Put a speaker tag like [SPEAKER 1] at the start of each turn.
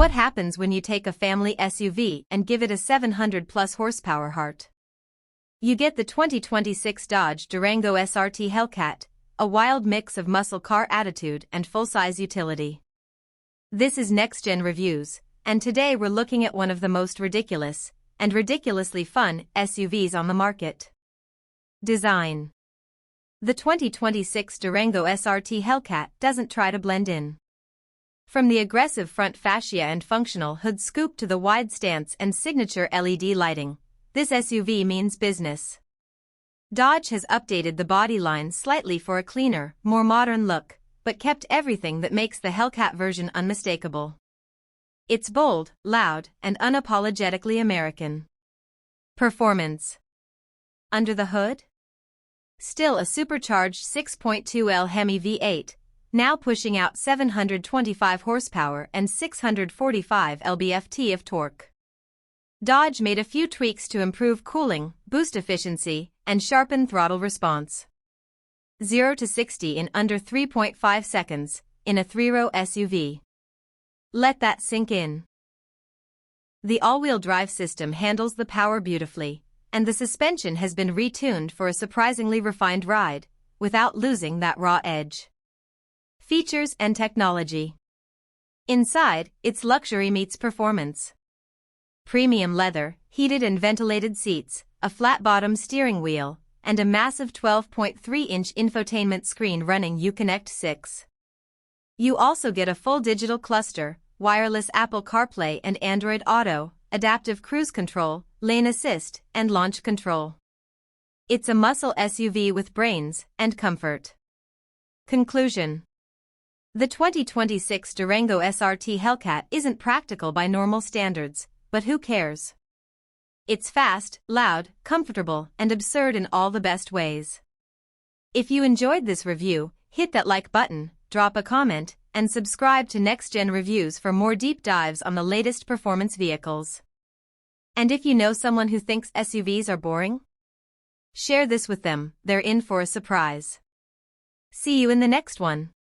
[SPEAKER 1] What happens when you take a family SUV and give it a 700-plus horsepower heart? You get the 2026 Dodge Durango SRT Hellcat, a wild mix of muscle car attitude and full-size utility. This is Next Gen Reviews, and today we're looking at one of the most ridiculous and ridiculously fun SUVs on the market. Design. The 2026 Durango SRT Hellcat doesn't try to blend in. From the aggressive front fascia and functional hood scoop to the wide stance and signature LED lighting, this SUV means business. Dodge has updated the body line slightly for a cleaner, more modern look, but kept everything that makes the Hellcat version unmistakable. It's bold, loud, and unapologetically American. Performance. Under the hood? Still a supercharged 6.2L Hemi V8, now pushing out 725 horsepower and 645 lb-ft of torque. Dodge made a few tweaks to improve cooling, boost efficiency, and sharpen throttle response. 0 to 60 in under 3.5 seconds, in a 3-row SUV. Let that sink in. The all-wheel drive system handles the power beautifully, and the suspension has been retuned for a surprisingly refined ride, without losing that raw edge. Features and technology. Inside, it's luxury meets performance. Premium leather, heated and ventilated seats, a flat-bottom steering wheel, and a massive 12.3-inch infotainment screen running Uconnect 6. You also get a full digital cluster, wireless Apple CarPlay and Android Auto, adaptive cruise control, lane assist, and launch control. It's a muscle SUV with brains and comfort. Conclusion. The 2026 Durango SRT Hellcat isn't practical by normal standards, but who cares? It's fast, loud, comfortable, and absurd in all the best ways. If you enjoyed this review, hit that like button, drop a comment, and subscribe to Next Gen Reviews for more deep dives on the latest performance vehicles. And if you know someone who thinks SUVs are boring, share this with them, they're in for a surprise. See you in the next one.